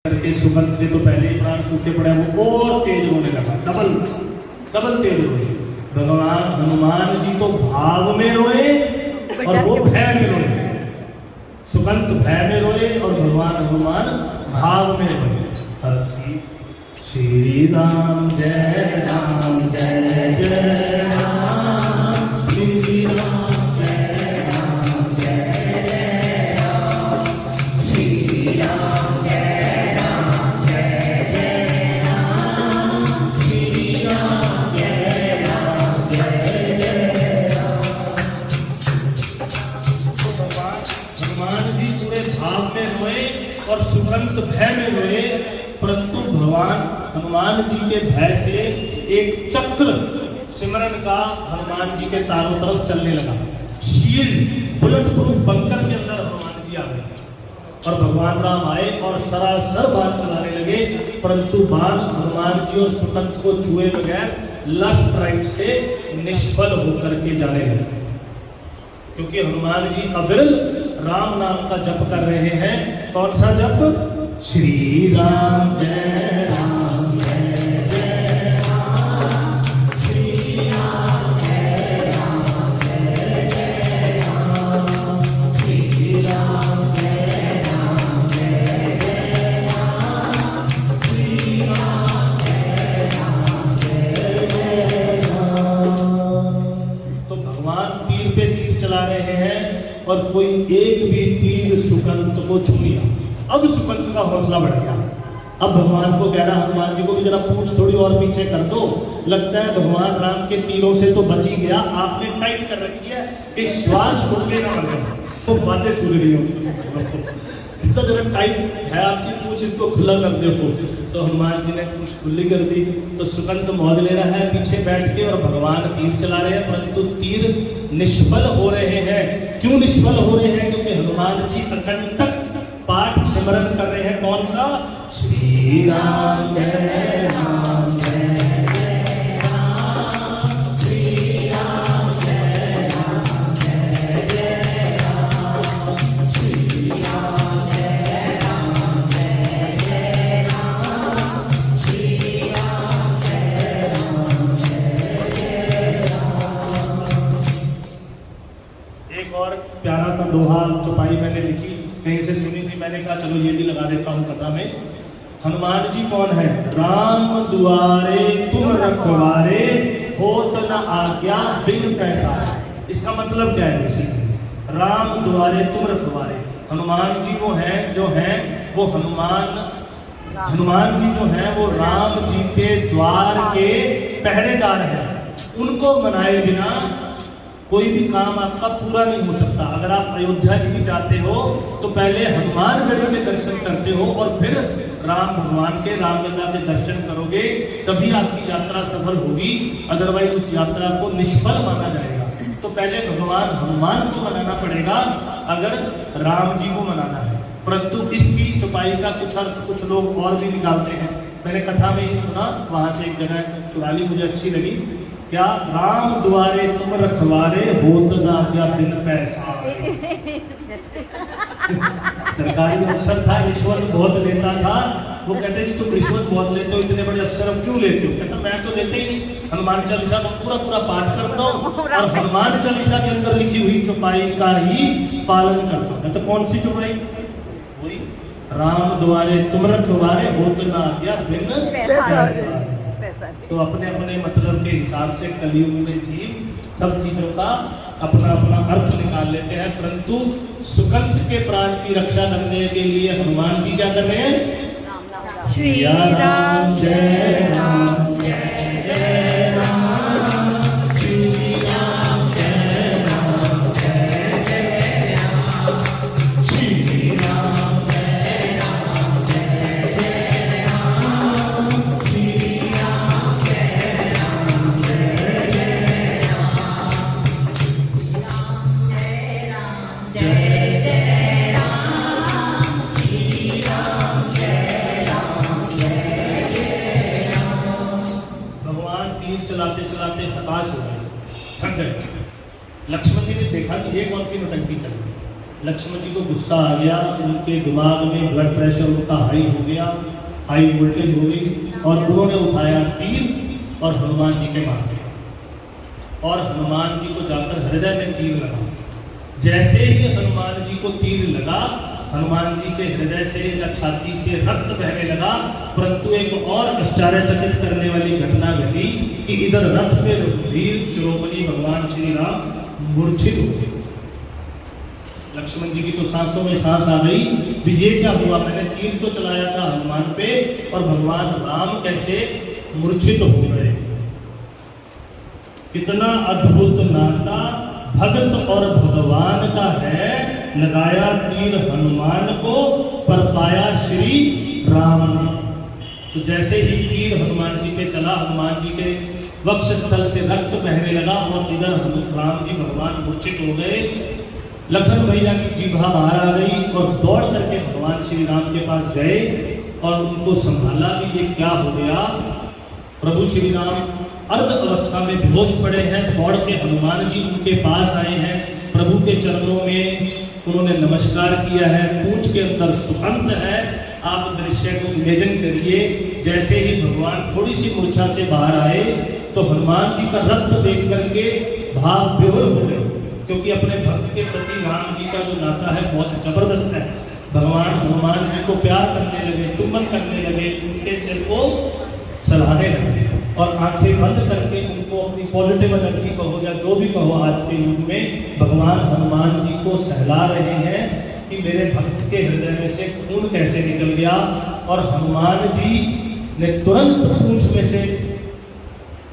करके सुगंध से तो पहले ही प्राण सूखे पड़े, वो और तेज रोने लगा, डबल तेज रोए। भगवान हनुमान जी तो भाव में रोए और वो भय में रोए। सुगंध भय में रोए और भगवान हनुमान भाव में रोए। श्री राम जय राम जय जय राम, श्री राम जय राम जय जय राम, श्री राम जय राम जय जय राम, श्री राम जय राम जय जय राम। तो भगवान हनुमान जी पूरे भाव में रोए और सुगंध भय में रोए, परंतु भगवान हनुमान जी के भय से एक चक्र सिमरन का हनुमान जी के चारों तरफ चलने लगा। शील्ड बुलेट प्रूफ बंकर के अंदर हनुमान जी आ गए और भगवान राम आए और सरासर बाण चलाने लगे, परंतु बाण हनुमान जी और सुगंध को छुए बगैर लेफ्ट राइट से निष्फल होकर के जाने लगे, क्योंकि हनुमान जी अविरल राम नाम का जप कर रहे हैं। कौन सा जप? श्री राम जय राम जय जय राम, श्री राम जय राम जय जय राम, श्री राम जय राम जय जय राम, श्री राम जय राम जय जय राम। तो भगवान तीर पे तीर चला रहे हैं और कोई एक भी तीर सुगंध को छू लिया। अब सुगंध का हौसला बढ़ गया। अब भगवान को कह रहा, हनुमान जी को भी जरा पूंछ थोड़ी और पीछे कर दो, लगता है भगवान राम के तीरों से तो बच ही गया, आपने टाइट कर रखी है कि श्वास घुटने ना लगे। तो बातें सुन रही हो, इतना जरा टाइट है आपकी पूंछ, इसको खुला कर दो। तो हनुमान जी ने पूंछ खुली कर दी, तो सुगंध मौज ले रहा है पीछे बैठ के और भगवान तीर चला रहे हैं, परंतु तीर निष्फल हो रहे हैं। क्यों निष्फल हो रहे हैं? क्योंकि हनुमान जी अकंटक पाठ सिमरन कर रहे हैं। कौन सा? श्री राम जय राम जय जय राम, श्री राम जय राम जय जय राम, श्री राम जय राम जय जय राम, श्री राम जय राम जय जय राम। एक और प्यारा सा दोहा चौपाई मैंने लिखी, कहीं से सुनी थी, मैंने कहा चलो ये भी लगा देता हूँ कथा में। हनुमान जी कौन है? राम दुआरे तुम रखवारे, होत न आज्ञा बिन पैसारे। इसका मतलब क्या है? बेसिकली राम दुआरे तुम रखवारे, हनुमान जी वो हैं जो हैं वो हनुमान जी जो हैं वो राम जी के द्वार के पहरेदार हैं। उनको मनाए बिना कोई भी काम आपका पूरा नहीं हो सकता। अगर आप अयोध्या जी भी जाते हो तो पहले हनुमानगढ़ी के दर्शन करते हो और फिर राम भगवान के रामलला के दर्शन करोगे, तभी आपकी यात्रा सफल होगी, अदरवाइज उस यात्रा को निष्फल माना जाएगा। तो पहले भगवान हनुमान को मनाना पड़ेगा अगर राम जी को मनाना है। परंतु इसकी चौपाई का कुछ अर्थ कुछ लोग और भी निकालते हैं। मैंने कथा में ही सुना, वहां से एक जगह चुरा ली, मुझे अच्छी लगी। क्या? राम द्वारे तुम रखवारे, होत न आज्ञा बिन पैसारे। सरकारी अफसर था, रिश्वत बहुत लेता था। वो कहते जी तुम रिश्वत बहुत लेते हो, इतने बड़े अफसर अब क्यों लेते हो? कहता मैं तो लेते ही नहीं, हनुमान चालीसा का पूरा पाठ करता हूँ और हनुमान चालीसा के अंदर लिखी हुई चौपाई का ही पालन करता हूँ। तो कौन सी चौपाई? वही राम द्वारे तुम रखवारे, होत न आज्ञा बिन पैसारे। तो अपने अपने मतलब के हिसाब से कलयुग में जीव सब चीजों का अपना अपना अर्थ निकाल लेते हैं, परंतु सुगंध के प्राण की रक्षा करने के लिए हनुमान जी क्या कर रहे हैं? श्री राम जय राम जय जय राम, श्री राम जय राम जय जय राम, श्री राम जय राम जय जय राम, श्री राम जय राम जय जय राम, जय जय राम, श्री राम जय राम जय जय राम। भगवान तीर चलाते चलाते हताश हो गए, थक गए। लक्ष्मण जी ने देखा कि ये कौन सी नौटंकी चल रही है, लक्ष्मण जी को गुस्सा आ गया, उनके दिमाग में ब्लड प्रेशर उनका हाई हो गया, हाई वोल्टेज हो गई, और उन्होंने उठाया तीर और हनुमान जी के माथे, और हनुमान जी को जाकर हृदय में तीर लगा। जैसे ही हनुमान जी को तीर लगा, हनुमान जी के हृदय से या छाती से रक्त बहने लगा, परंतु एक और आश्चर्यचकित करने वाली घटना घटी कि इधर रथ में वीर शिरोमणि भगवान श्री राम मूर्छित हो गए। लक्ष्मण जी की तो सांसों में सांस आ गई कि ये क्या हुआ, मैंने तीर तो चलाया था हनुमान पे और भगवान राम कैसे मूर्छित हो गए। कितना अद्भुत नाता भगत और भगवान का है, लगाया तीर हनुमान को पर पाया श्री राम ने। तो जैसे ही तीर हनुमान जी पे चला, हनुमान जी के वक्ष स्थल से रक्त बहने लगा और इधर राम जी भगवान मूर्छित हो गए। लखन भैया की जीभा बाहर आ गई और दौड़ करके भगवान श्री राम के पास गए और उनको संभाला कि ये क्या हो गया। प्रभु श्री राम अर्ध अवस्था में बेहोश पड़े हैं, दौड़ के हनुमान जी उनके पास आए हैं, प्रभु के चरणों में उन्होंने नमस्कार किया है, पूंछ के अंदर सुगंध है। आप दृश्य को इमेजिन करिए, जैसे ही भगवान थोड़ी सी मूर्छा से बाहर आए तो हनुमान जी का रक्त देख करके भाव विभोर हो गए, क्योंकि अपने भक्त के प्रति राम जी का जो नाता है बहुत जबरदस्त है। भगवान हनुमान जी को प्यार करने लगे, चुम्बन करने लगे, उनके सिर को सलाहने लगे और आंखें बंद करके उनको अपनी पॉजिटिव एनर्जी कहो या जो भी कहो आज के युग में, भगवान हनुमान जी को सहला रहे हैं कि मेरे भक्त के हृदय में से खून कैसे निकल गया। और हनुमान जी ने तुरंत पूंछ में से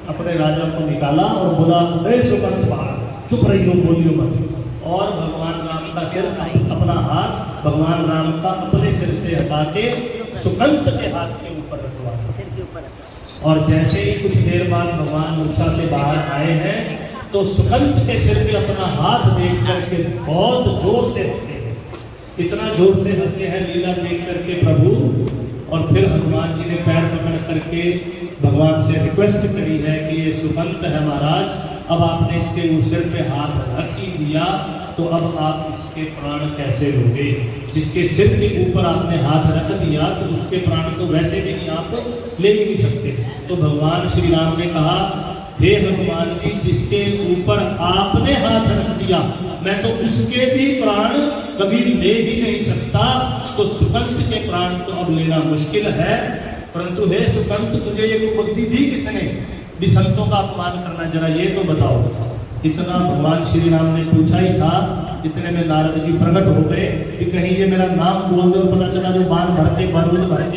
अपने राजा को निकाला और बोला, चुप रहियो, बोलियो मत। और भगवान राम का सिर, अपना हाथ भगवान राम का अपने सिर से हटा के सुकंत के हाथ के ऊपर रखवा, सिर के ऊपर रखवा। और जैसे ही कुछ देर बाद भगवान मूर्छा से बाहर आए हैं तो सुकंत के सिर पे अपना हाथ देख करके बहुत जोर से हंसे हैं, इतना जोर से हंसे हैं लीला देख करके प्रभु। और फिर हनुमान जी ने पैर पकड़ करके भगवान से रिक्वेस्ट करी है कि ये सुकंत है महाराज, अब आपने इसके सिर पे हाथ रख ही दिया तो अब आप इसके प्राण कैसे लोगे। जिसके सिर के ऊपर आपने हाथ रख दिया तो उसके प्राण तो वैसे भी आप ले ही नहीं सकते। तो भगवान श्री राम ने कहा, हे हनुमान जी, जिसके ऊपर आपने हाथ रख दिया मैं तो उसके भी प्राण कभी ले ही नहीं सकता, तो सुकंत के प्राण तो अब लेना मुश्किल है। परंतु हे सुकंत, तुझे ये बुद्धि दी किसने भी संतों का अपमान करना, जरा ये तो बताओ। इतना भगवान श्री राम ने पूछा ही था, इतने में नारद जी प्रकट हो गए कि कहीं ये मेरा नाम बोल दे और पता चला जो बाण भर के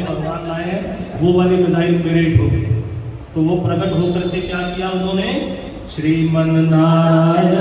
भगवान लाए हैं वो वाली मिसाइल मेरे ही ठोके। तो वो प्रकट होकर के क्या किया उन्होंने, श्रीमन नारायण